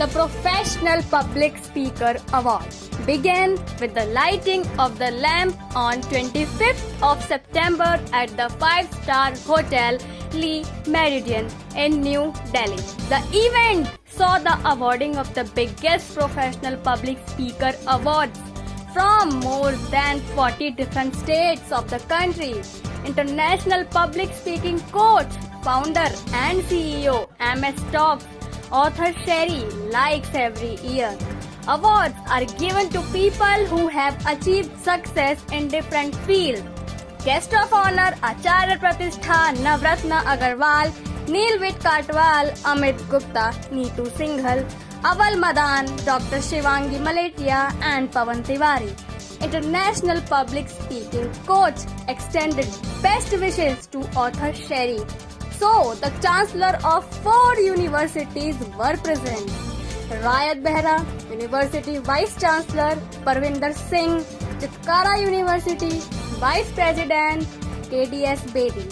the Professional Public Speaker Award began with the lighting of the lamp on 25th of September at the 5-star Hotel Lee Meridian in New Delhi. The event saw the awarding of the biggest professional public speaker awards from more than 40 different states of the country. International public speaking coach, founder and CEO MS Talks, Author Sherry likes every year. Awards are given to people who have achieved success in different fields. Guest of honor Acharya Pratishtha, Navratna Agarwal, Neelvit Katwal, Amit Gupta, Neetu Singhal, Aval Madan, Dr. Shivangi Malatia and Pawan Tiwari. International public speaking coach extended best wishes to author Sherry. So, the chancellor of 4 universities were present. Rayat Behra University Vice Chancellor Parvinder Singh, Chitkara University Vice President KDS Bedi,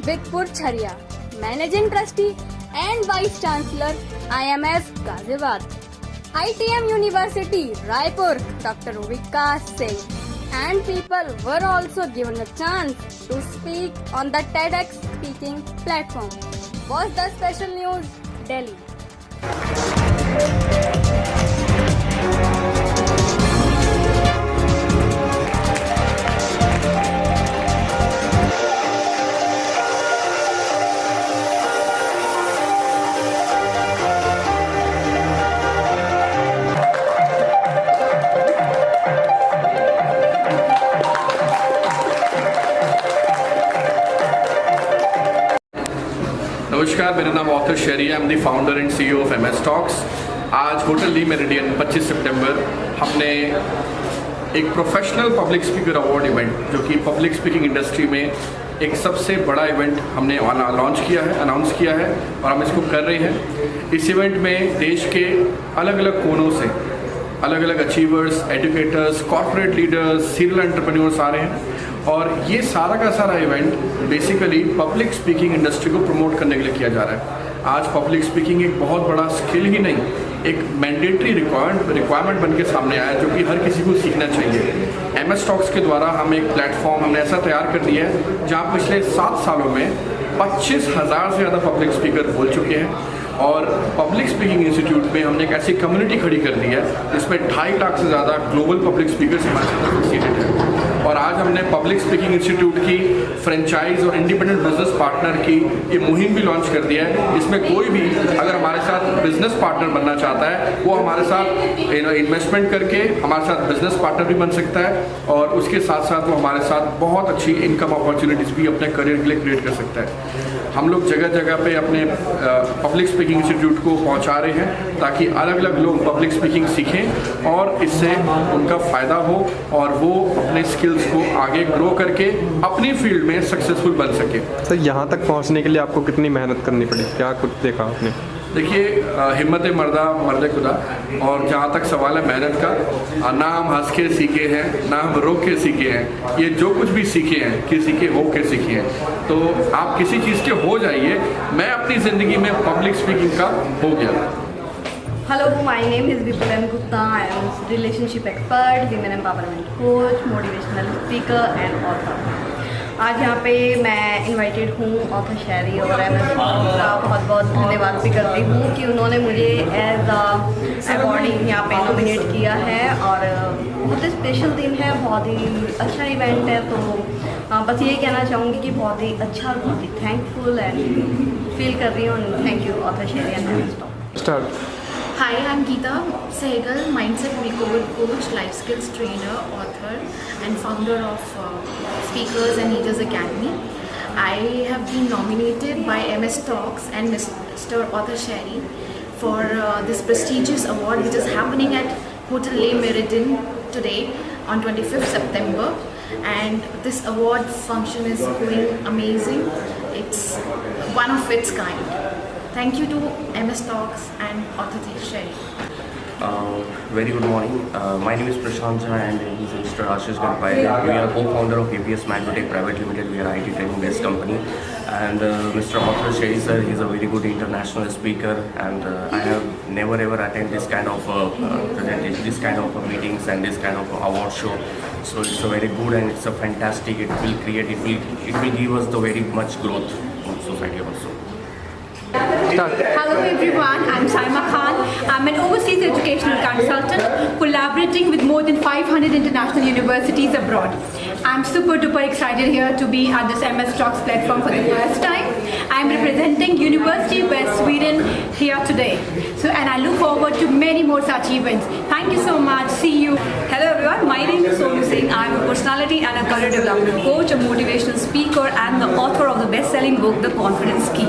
Bigpur Chharia, Managing Trustee and Vice Chancellor IMS Ghaziabad, ITM University Raipur Dr. Vikas Singh, and people were also given a chance to speak on the TEDx speaking platform. Was the special news, Delhi. नमस्कार, मेरा नाम author शेरी है। I am the founder and CEO of MS talks. आज hotel ली meridian 25 सितंबर हमने एक professional public speaker award event, जो कि public speaking industry में एक सबसे बड़ा इवेंट हमने लॉन्च किया है, अनाउंस किया है और हम इसको कर रहे हैं। इस इवेंट में देश के अलग अलग कोनों से अलग अलग achievers, educators, corporate leaders, serial entrepreneurs आ रहे हैं और ये सारा का सारा event basically public speaking industry को प्रमोट करने के लिए किया जा रहा है। आज पब्लिक स्पीकिंग एक बहुत बड़ा स्किल ही नहीं, एक मैंडेटरी रिक्वायरमेंट बन के सामने आया है, जो कि हर किसी को सीखना चाहिए। एमएस टॉक्स के द्वारा हम एक प्लेटफॉर्म हमने ऐसा तैयार कर दिया है जहाँ पिछले 7 सालों में 25,000 से ज़्यादा पब्लिक स्पीकर बोल चुके हैं और पब्लिक स्पीकिंग इंस्टीट्यूट में हमने एक ऐसी कम्युनिटी खड़ी कर दी है जिसमें 2.5 लाख से ज़्यादा ग्लोबल पब्लिक स्पीकर्स हमारे साथ एसोसिएटेड है। और आज हमने पब्लिक स्पीकिंग इंस्टीट्यूट की फ्रेंचाइज और इंडिपेंडेंट बिजनेस पार्टनर की ये मुहिम भी लॉन्च कर दिया है, जिसमें कोई भी अगर हमारे साथ बिजनेस पार्टनर बनना चाहता है वो हमारे साथ इन्वेस्टमेंट करके हमारे साथ बिजनेस पार्टनर भी बन सकता है और उसके साथ साथ वो हमारे साथ बहुत अच्छी इनकम अपॉर्चुनिटीज़ भी अपने करियर के लिए क्रिएट कर सकता है। हम लोग जगह जगह पे अपने पब्लिक स्पीकिंग इंस्टीट्यूट को पहुंचा रहे हैं ताकि अलग अलग लोग पब्लिक स्पीकिंग सीखें और इससे उनका फ़ायदा हो और वो अपने स्किल्स को आगे ग्रो करके अपनी फील्ड में सक्सेसफुल बन सके। सर, यहाँ तक पहुँचने के लिए आपको कितनी मेहनत करनी पड़ी, क्या कुछ देखा आपने? देखिए, हिम्मत मर्दा मर्द खुदा। और जहाँ तक सवाल है मेहनत का, ना हम हंस के सीखे हैं ना हम रोक के सीखे हैं। ये जो कुछ भी सीखे हैं किसी के हो के सीखे हैं। तो आप किसी चीज़ के हो जाइए। मैं अपनी ज़िंदगी में पब्लिक स्पीकिंग का हो गया। Hello, my name is Vipulan Gupta. I am a relationship expert, women empowerment coach, motivational speaker and author. आज यहाँ पे मैं इनवाइटेड हूँ ऑथर शेरी और एमएस टॉक्स का बहुत बहुत धन्यवाद भी करती हूँ कि उन्होंने मुझे एज अवॉर्डिंग यहाँ पे नॉमिनेट किया है और बहुत ही स्पेशल दिन है, बहुत ही अच्छा इवेंट है। तो बस यही कहना चाहूँगी कि बहुत ही अच्छा और बहुत ही थैंकफुल एंड फील कर रही हूँ। Thank you author Sheri and MS talks. Hi, I'm Geeta Sehgal, Mindset Makeover Coach, Life Skills Trainer, author and founder of Speakers and Leaders Academy. I have been nominated by MS Talks and Mr. Author Sherry for this prestigious award which is happening at Hotel Le Méridien today on 25th September. And this award function is going amazing. It's one of its kind. Thank you to MS Talks and Author Sherry. Very good morning. My name is Prashant Jha and he's Mr. Ashish Ganpai. We are co-founder of APS Magnotech Private Limited. We are IT training based company. And Mr. Author Sherry sir, he's a very good international speaker, and I have never ever attended this kind of presentation, this kind of meetings and this kind of award show. So it's a very good and it's a fantastic. It will give us the very much growth in society also. Hello everyone, I'm Saima Khan. I'm an overseas educational consultant collaborating with more than 500 international universities abroad. I'm super duper excited here to be at this MS Talks platform for the first time. I'm representing University West Sweden here today. And I look forward to many more such events. Thank you so much. See you. Hello everyone, my name is Sonu Singh. I'm a personality and a career development coach, a motivational speaker and the author of the best-selling book, The Confidence Key.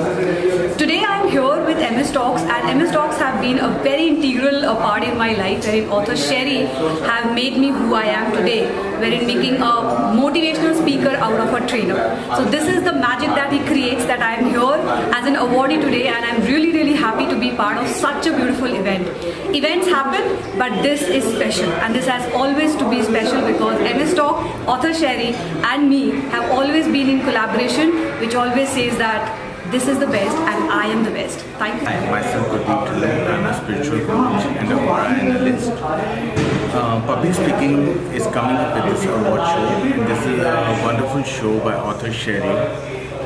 Today I'm here with MS Talks, and MS Talks have been a very integral part in my life, wherein author Sherry have made me who I am today, wherein making a motivational speaker out of a trainer. So this is the magic that he creates, that I am here as an awardee today, and I'm really happy to be part of such a beautiful event. Events happen, but this is special, and this has always to be special because MS Talk, author Sherry and me have always been in collaboration, which always says that this is the best and I am the best. Thank you. Hi, myself Gurdeep Dhillon. I'm a spiritual coach and a aura analyst. Public speaking is coming up with this award show, and this is a wonderful show by author Sherry,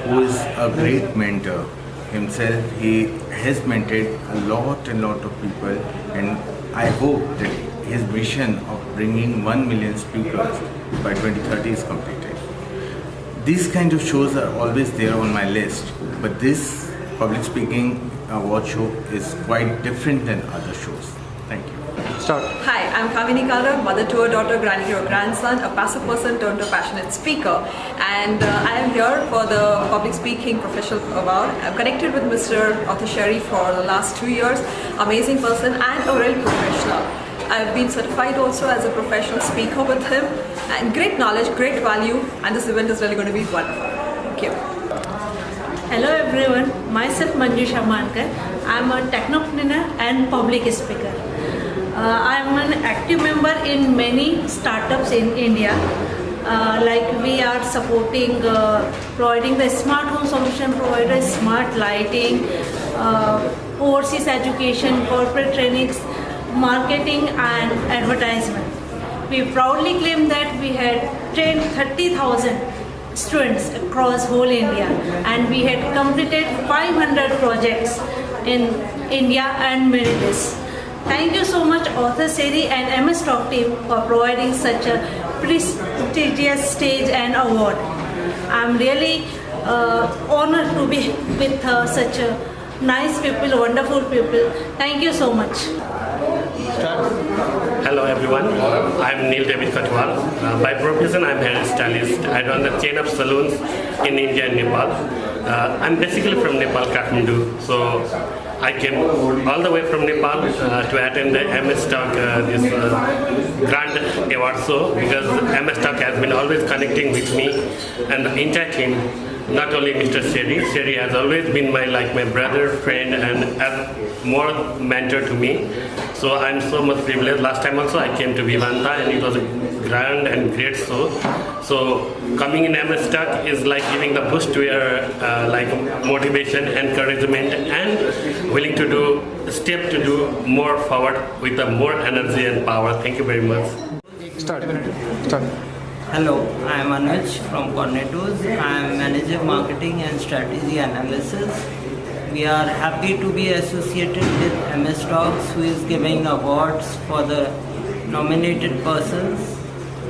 who is a great mentor himself. He has mentored a lot of people, and I hope that his vision of bringing 1 million speakers by 2030 is completed. These kind of shows are always there on my list, but this public speaking award show is quite different than other shows. Thank you. Start. Hi, I'm Kamini Kalra, mother to a daughter, grandhero, grandson, a passive person turned to a passionate speaker. And I am here for the Public Speaking Professional Award. I'm connected with Mr. Author Sherry for the last 2 years. Amazing person and a real professional. I've been certified also as a professional speaker with him. And great knowledge, great value, and this event is really going to be wonderful. Thank you. Hello everyone, myself Manjusha Mankar. I'm a technopreneur and public speaker. I'm an active member in many startups in India. Like we are supporting, providing the smart home solution provider, smart lighting, overseas education, corporate trainings, marketing and advertisement. We proudly claim that we had trained 30,000 students across whole India, and we had completed 500 projects in India and Middle East. Thank you so much Author Sherry and MS Talk team for providing such a prestigious stage and award. I'm really honored to be with such a nice people, wonderful people. Thank you so much. Hello everyone, I'm Neil David Katwal. By profession I'm a hairstylist. I run the chain of salons in India and Nepal. I'm basically from Nepal, Kathmandu. So I came all the way from Nepal to attend the MS Talk, this grand award show, because MS Talk has been always connecting with me and the entire team. Not only Mr. Sherry. Sherry has always been my brother, friend, and as more mentor to me. So I'm so much privileged. Last time also I came to Vivanta and it was a grand and great show. So coming in MS Talk is like giving the boost to your motivation, encouragement, and willing to do step to do more forward with the more energy and power. Thank you very much. Start. Hello, I am Anuj from Cornetos. I am Manager Marketing and Strategy Analysis. We are happy to be associated with MS Talks, who is giving awards for the nominated persons,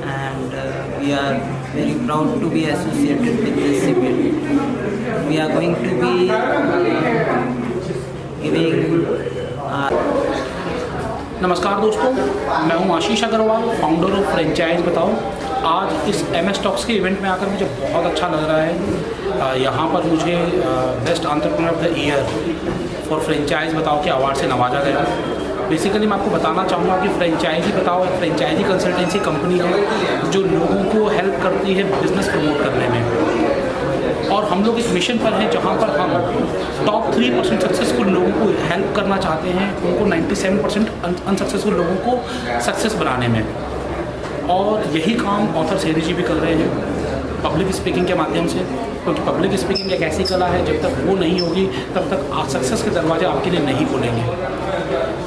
and we are very proud to be associated with this event. We are going to be giving नमस्कार दोस्तों, मैं हूं आशीष Agarwal, founder of franchise बताओ। आज इस MS Talks के event में आकर मुझे बहुत अच्छा लग रहा है। यहाँ पर मुझे best entrepreneur of the year for franchise बताओ के अवार्ड से नवाजा गया। बेसिकली मैं आपको बताना चाहूँगा कि फ्रेंचाइजी बताओ एक फ्रेंचाइजी कंसल्टेंसी कंपनी है जो लोगों को हेल्प करती है बिजनेस प्रमोट करने में, और हम लोग एक मिशन पर हैं जहाँ पर हम टॉप 3% सक्सेसफुल लोगों को हेल्प करना चाहते हैं, उनको 97% अनसक्सेसफुल लोगों को सक्सेस बनाने में। और यही काम ऑथर शेरी जी भी कर रहे हैं पब्लिक स्पीकिंग के माध्यम से। क्योंकि पब्लिक स्पीकिंग एक ऐसी कला है, जब तक वो नहीं होगी तब तक सक्सेस के दरवाजे आपके लिए नहीं खुलेंगे।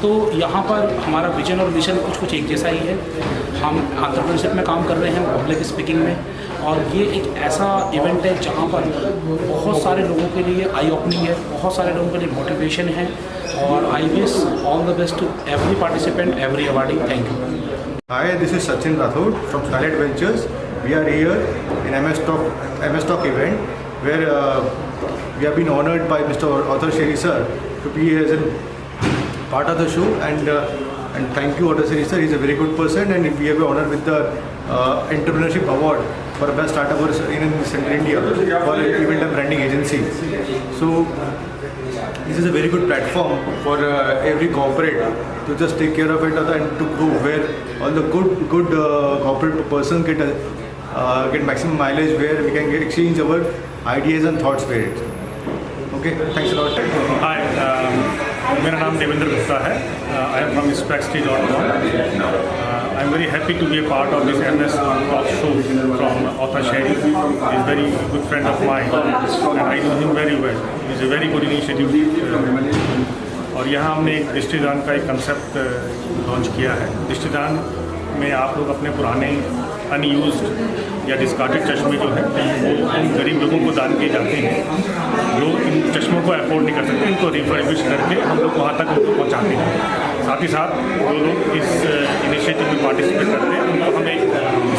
तो यहाँ पर हमारा विजन और मिशन कुछ एक जैसा ही है। हम एंटरप्रेन्योरशिप में काम कर रहे हैं, पब्लिक स्पीकिंग में, और ये एक ऐसा इवेंट है जहाँ पर बहुत सारे लोगों के लिए आई ओपनिंग है, बहुत सारे लोगों के लिए मोटिवेशन है, और I wish all the best to every participant, every awardee. Thank you. Hi, this is Sachin Rathod from Scarlet Ventures. We are here in MS Talk event where we have been honored by Mr. Author Sherry sir to be as a part of the show, and thank you Author Sherry sir. He's a very good person, and we have been honored with the entrepreneurship award for best startup in Central India for event and branding agency. So this is a very good platform for every corporate to just take care of it and to go where all the good corporate persons get maximum mileage, where we can exchange our ideas and thoughts with it. Okay, thanks a lot. Hi, मेरा नाम देवेंद्र गुप्ता है. I am from Spextree.com. I am very happy to be a part of this MS Talk show from Author Sherry. He is a very good friend of mine and I know him very well. It is a very good initiative. और यहाँ हमने एक दृष्टिदान का एक concept launch किया है. दृष्टिदान में आप लोग अपने पुराने अनयूज्ड या डिस्कार्डेड चश्मे जो है वो उन गरीब लोगों को दान किए जाते हैं. लोग इन चश्मों को अफोर्ड नहीं कर सकते, इनको रिफर्बिश करके हम लोग वहाँ तक उनको पहुँचाते हैं. साथ ही साथ जो लोग इस इनिशिएटिव में पार्टिसिपेट करते हैं उनको हम एक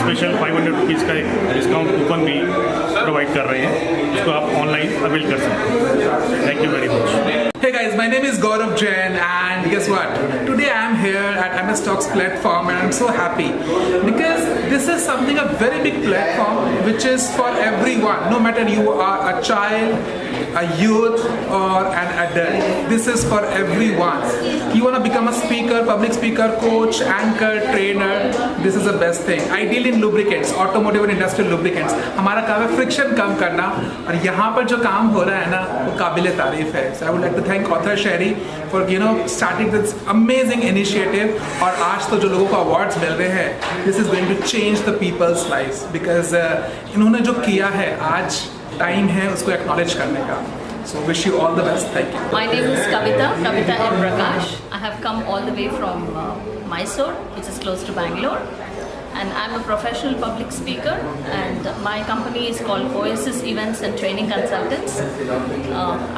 स्पेशल 500 रुपीज़ का एक डिस्काउंट कूपन भी प्रोवाइड कर रहे हैं, जिसको आप ऑनलाइन अवेल कर सकते हैं. Thank you very much. Hey guys, my name is Gaurav Jain, and guess what? Today I am here at MS Talks platform, and I'm so happy because this is something, a very big platform which is for everyone, no matter you are a child, a youth or an adult. This is for everyone. You want to become a speaker, public speaker, coach, anchor, trainer, this is the best thing. I deal in lubricants, automotive and industrial lubricants. हमारा काम है friction कम करना, और यहाँ पर जो काम हो रहा है ना वो काबिले तारीफ है. So I would like to thank Author Sherry for starting this amazing initiative. और आज तो जो लोगों को awards मिल रहे हैं, this is going to change the people's lives because इन्होंने जो किया है आज टाइम है उसको एक्नॉलेज करने का. So wish you all the best. Thank you. My name is Kavita M. Prakash. I have come all the way from Mysore, which is close to Bangalore, and I'm a professional public speaker, and my company is called Oasis Events and Training Consultants.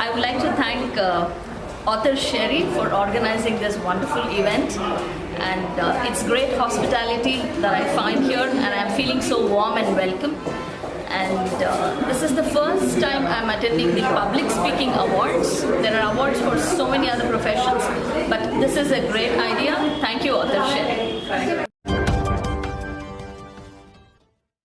I would like to thank Author Sherry for organizing this wonderful event, and it's great hospitality that I find here, and I'm feeling so warm and welcome. And this is the first time I'm attending the Public Speaking Awards. There are awards for so many other professions, but this is a great idea. Thank you, Author Sherry.